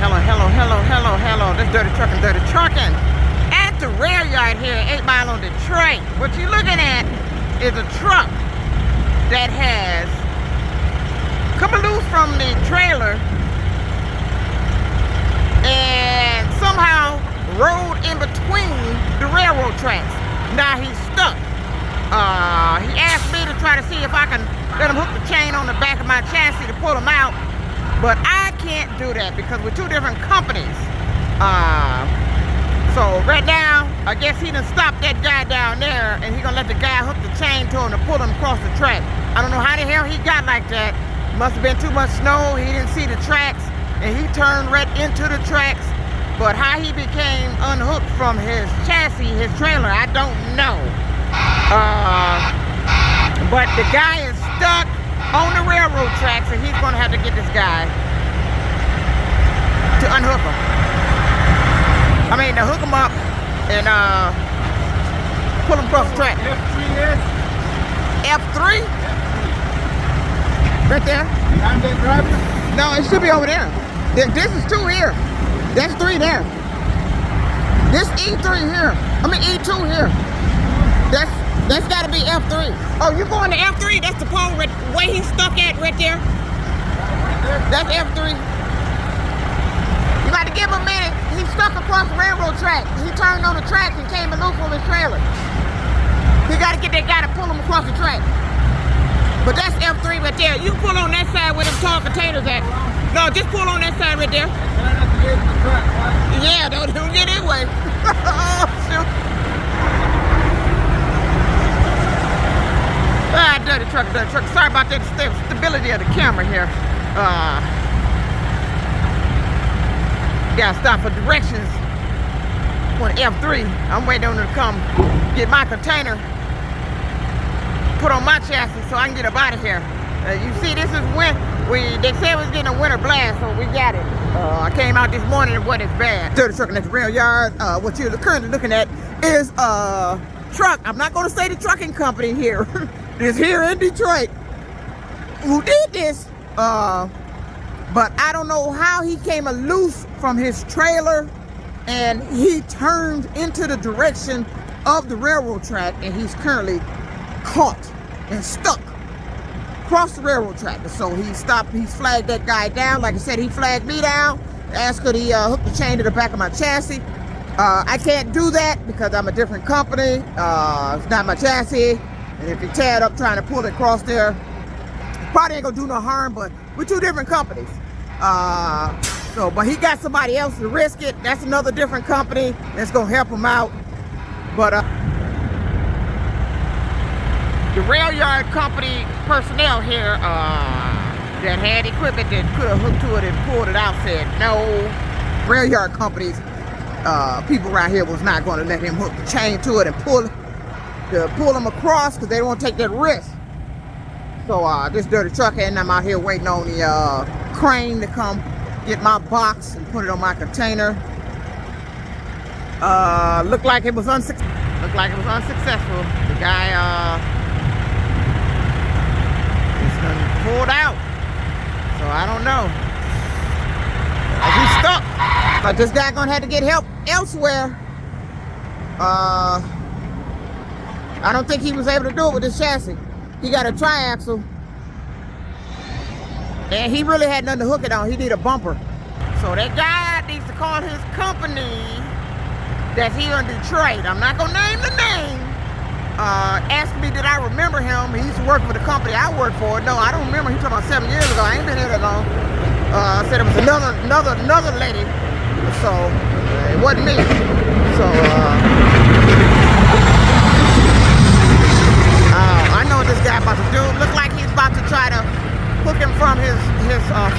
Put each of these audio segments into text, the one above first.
hello. This dirty trucking. At the rail yard here at 8 Mile on Detroit. What you're looking at is a truck that has come loose from the trailer and somehow rode in between the railroad tracks. Now he's stuck. He asked me to try to see if I can let him hook the chain on the back of my chassis to pull him out, but I can't do that because we're two different companies. So right now, I guess he done stopped that guy down there and he gonna let the guy hook the chain to him to pull him across the track. I don't know how the hell he got like that. Must have been too much snow, he didn't see the tracks, and he turned right into the tracks. But how he became unhooked from his chassis, his trailer, I don't know. But the guy is stuck on the railroad tracks and he's gonna have to get this guy to unhook him. I mean, to hook him up and pull him across the track. F3 is? F3? Right there. Behind that driver? No, it should be over there. This is 2 here. That's 3 there. This E3 here. I mean E2 here. That's gotta be F3. Oh, you going to F3? That's the pole right where he's stuck at right there. That's F3. You got to give him a minute. He's stuck across the railroad track. He turned on the tracks and came loose from his trailer. He got to get that guy to pull him across the track. But that's F3 right there. You pull on that side where them tall containers at. No, just pull on that side right there. Yeah, don't get in way. Oh, shoot. Dirty truck. Sorry about that stability of the camera here. Gotta stop for directions on F3. I'm waiting on them to come get my container put on my chassis so I can get up out of here. You see, this is when they said we was getting a winter blast, so we got it. I came out this morning and what is bad. Dirty trucking at the rail yard. What you're currently looking at is a truck. I'm not going to say the trucking company here. It's here in Detroit who did this. But I don't know how he came loose from his trailer and he turned into the direction of the railroad track and he's currently caught and stuck across the railroad track. So he stopped, he's flagged that guy down. Like I said, he flagged me down, asked could he hook the chain to the back of my chassis. I can't do that because I'm a different company. It's not my chassis. And if he tear it up trying to pull it across there, probably ain't gonna do no harm, but we're two different companies. But he got somebody else to risk it. That's another different company that's gonna help him out. But the rail yard company personnel here that had equipment that could have hooked to it and pulled it out said no. Rail yard companies, people around here was not gonna let him hook the chain to it and pull him across because they don't want to take that risk. So this dirty truck and I'm out here waiting on the crane to come get my box and put it on my container. Looked like it was unsuccessful. The guy is pulled out. So I don't know. He's stuck. But this guy gonna have to get help elsewhere. I don't think he was able to do it with his chassis. He got a triaxle. And he really had nothing to hook it on. He need a bumper. So that guy needs to call his company that's here in Detroit. I'm not gonna name the name. Asked me did I remember him. He used to work for the company I work for. No, I don't remember. He talking about 7 years ago. I ain't been here that long. I said it was another lady. So it wasn't me. So I know what this guy about to do. Look like he's about to try to hook him from his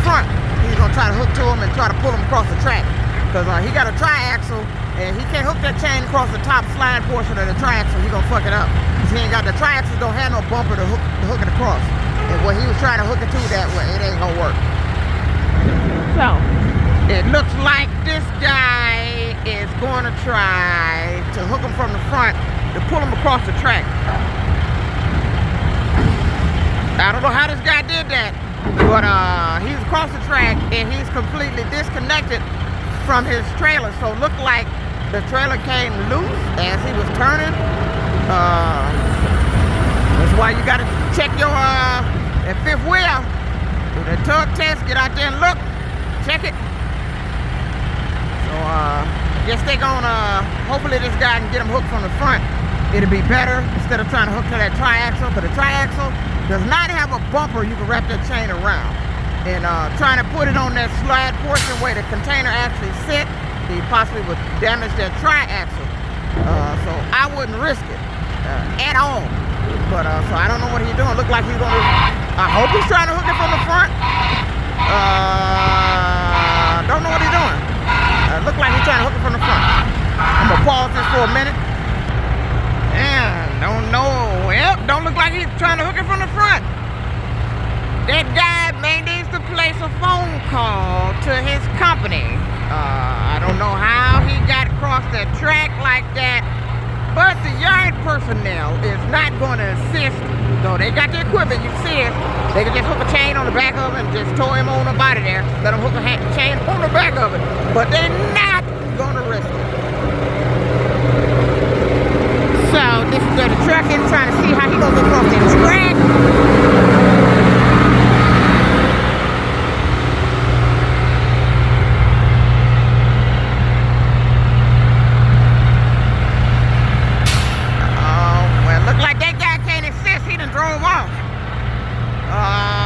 front. He's gonna try to hook to him and try to pull him across the track. Because he got a triaxle and he can't hook that chain across the top slide portion of the triaxle. He gonna fuck it up. He ain't got the triaxle, don't have no bumper to hook it across. And when he was trying to hook it to that way, it ain't gonna work. So it looks like this guy is going to try to hook him from the front to pull him across the track. I don't know how this guy did that, But he's across the track and he's completely disconnected from his trailer. So it looked like the trailer came loose as he was turning. That's why you gotta check your that fifth wheel. Do the tug test, get out there and look, check it. So I guess they gonna, hopefully this guy can get him hooked from the front. It'll be better instead of trying to hook to that triaxle. But the triaxle does not have a bumper you can wrap that chain around. And trying to put it on that slide portion where the container actually sits, he possibly would damage that triaxle. So I wouldn't risk it at all. But so I don't know what he's doing. Look like he's gonna, I hope he's trying to hook it from the front. Don't know what he's doing. Look like he's trying to hook it from the front. I'm gonna pause this for a minute. And don't know. Yep, don't look like he's trying to hook it from the front. That guy may needs to place a phone call to his company. I don't know how he got across that track like that, but the yard personnel is not going to assist. So they got the equipment, you see it. They can just hook a chain on the back of it and just tow him on up out of there. Let him hook a chain on the back of it. But they're not going to risk it. So this is where the truck is trying to see how he goes across that track.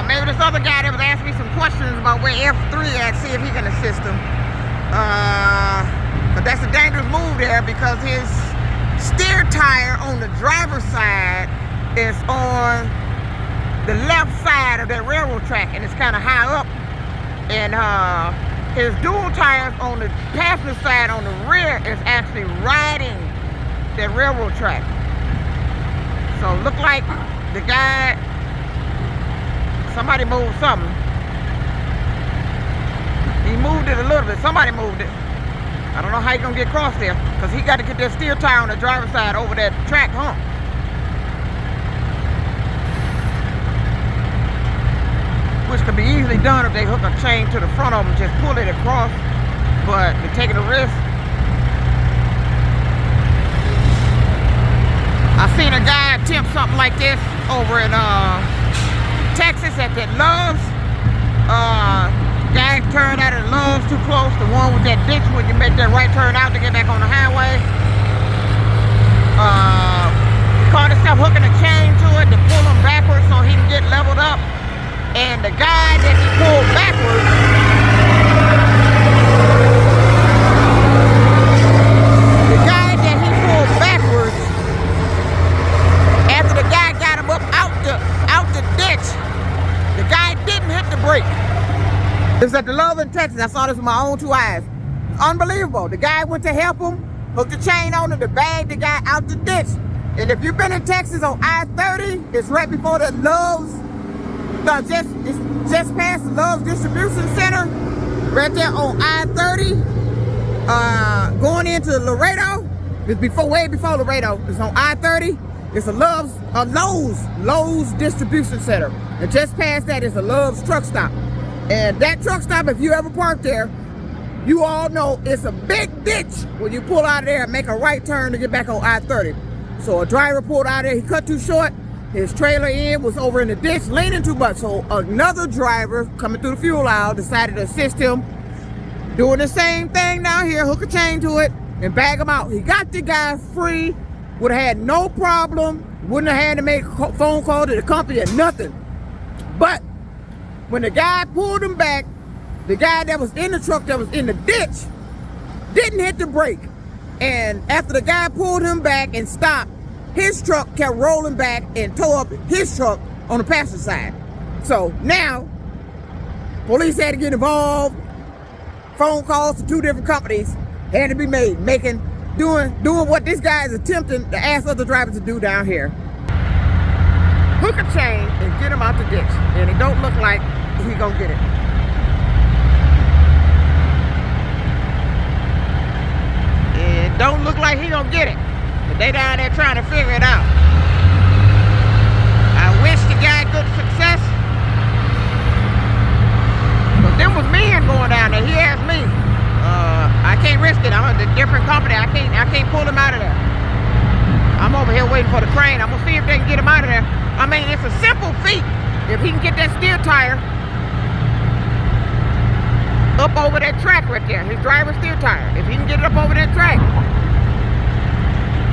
Maybe this other guy that was asking me some questions about where F3 at, see if he can assist him. But that's a dangerous move there because his steer tire on the driver's side is on the left side of that railroad track and it's kind of high up. And his dual tires on the passenger side on the rear is actually riding that railroad track. So it looked like the guy, somebody moved something. He moved it a little bit. Somebody moved it. I don't know how he's gonna get across there because he got to get that steer tire on the driver's side over that track hump. Which could be easily done if they hook a chain to the front of them and just pull it across. But they're taking a risk. I seen a guy attempt something like this over in Texas at that Love's. Guy turned out at Love's too close, the one with that ditch when you make that right turn out to get back on the highway. He caught himself hooking a chain to it to pull him backwards so he can get leveled up. And the guy that he pulled backwards, after the guy got him up out the ditch, the guy didn't hit the brake. This is at the Love in Texas. I saw this with my own two eyes. Unbelievable. The guy went to help him, hooked the chain on it to bag the guy out the ditch. And if you've been in Texas on I-30, it's right before the Love's, it's just past the Love's Distribution Center, right there on I-30, going into Laredo. It's way before Laredo. It's on I-30. It's a Lowe's Distribution Center. And just past that is a Love's truck stop. And that truck stop, if you ever park there, you all know it's a big ditch when you pull out of there and make a right turn to get back on I-30. So a driver pulled out of there, he cut too short, his trailer end was over in the ditch, leaning too much. So another driver coming through the fuel aisle decided to assist him, doing the same thing down here, hook a chain to it and bag him out. He got the guy free, would have had no problem, wouldn't have had to make a phone call to the company or nothing. But when the guy pulled him back, the guy that was in the truck that was in the ditch didn't hit the brake. And after the guy pulled him back and stopped, his truck kept rolling back and tore up his truck on the passenger side. So now, police had to get involved. Phone calls to two different companies had to be made, doing what this guy is attempting to ask other drivers to do down here. Hook a chain and get him out the ditch. And it don't look like he gonna get it. It don't look like he gonna get it. But they down there trying to figure it out. I wish the guy good success. Them was men going down there. He asked me. I can't risk it. I'm a different company. I can't pull him out of there. I'm over here waiting for the crane. I'm gonna see if they can get him out of there. I mean, it's a simple feat. If he can get that steer tire up over that track right there, his driver's steer tire. If he can get it up over that track.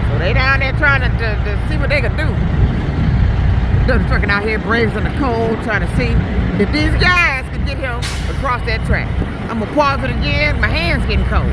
So they down there trying to see what they can do. They're trucking out here brazing the cold, trying to see if these guys can get him across that track. I'm gonna pause it again. My hand's getting cold.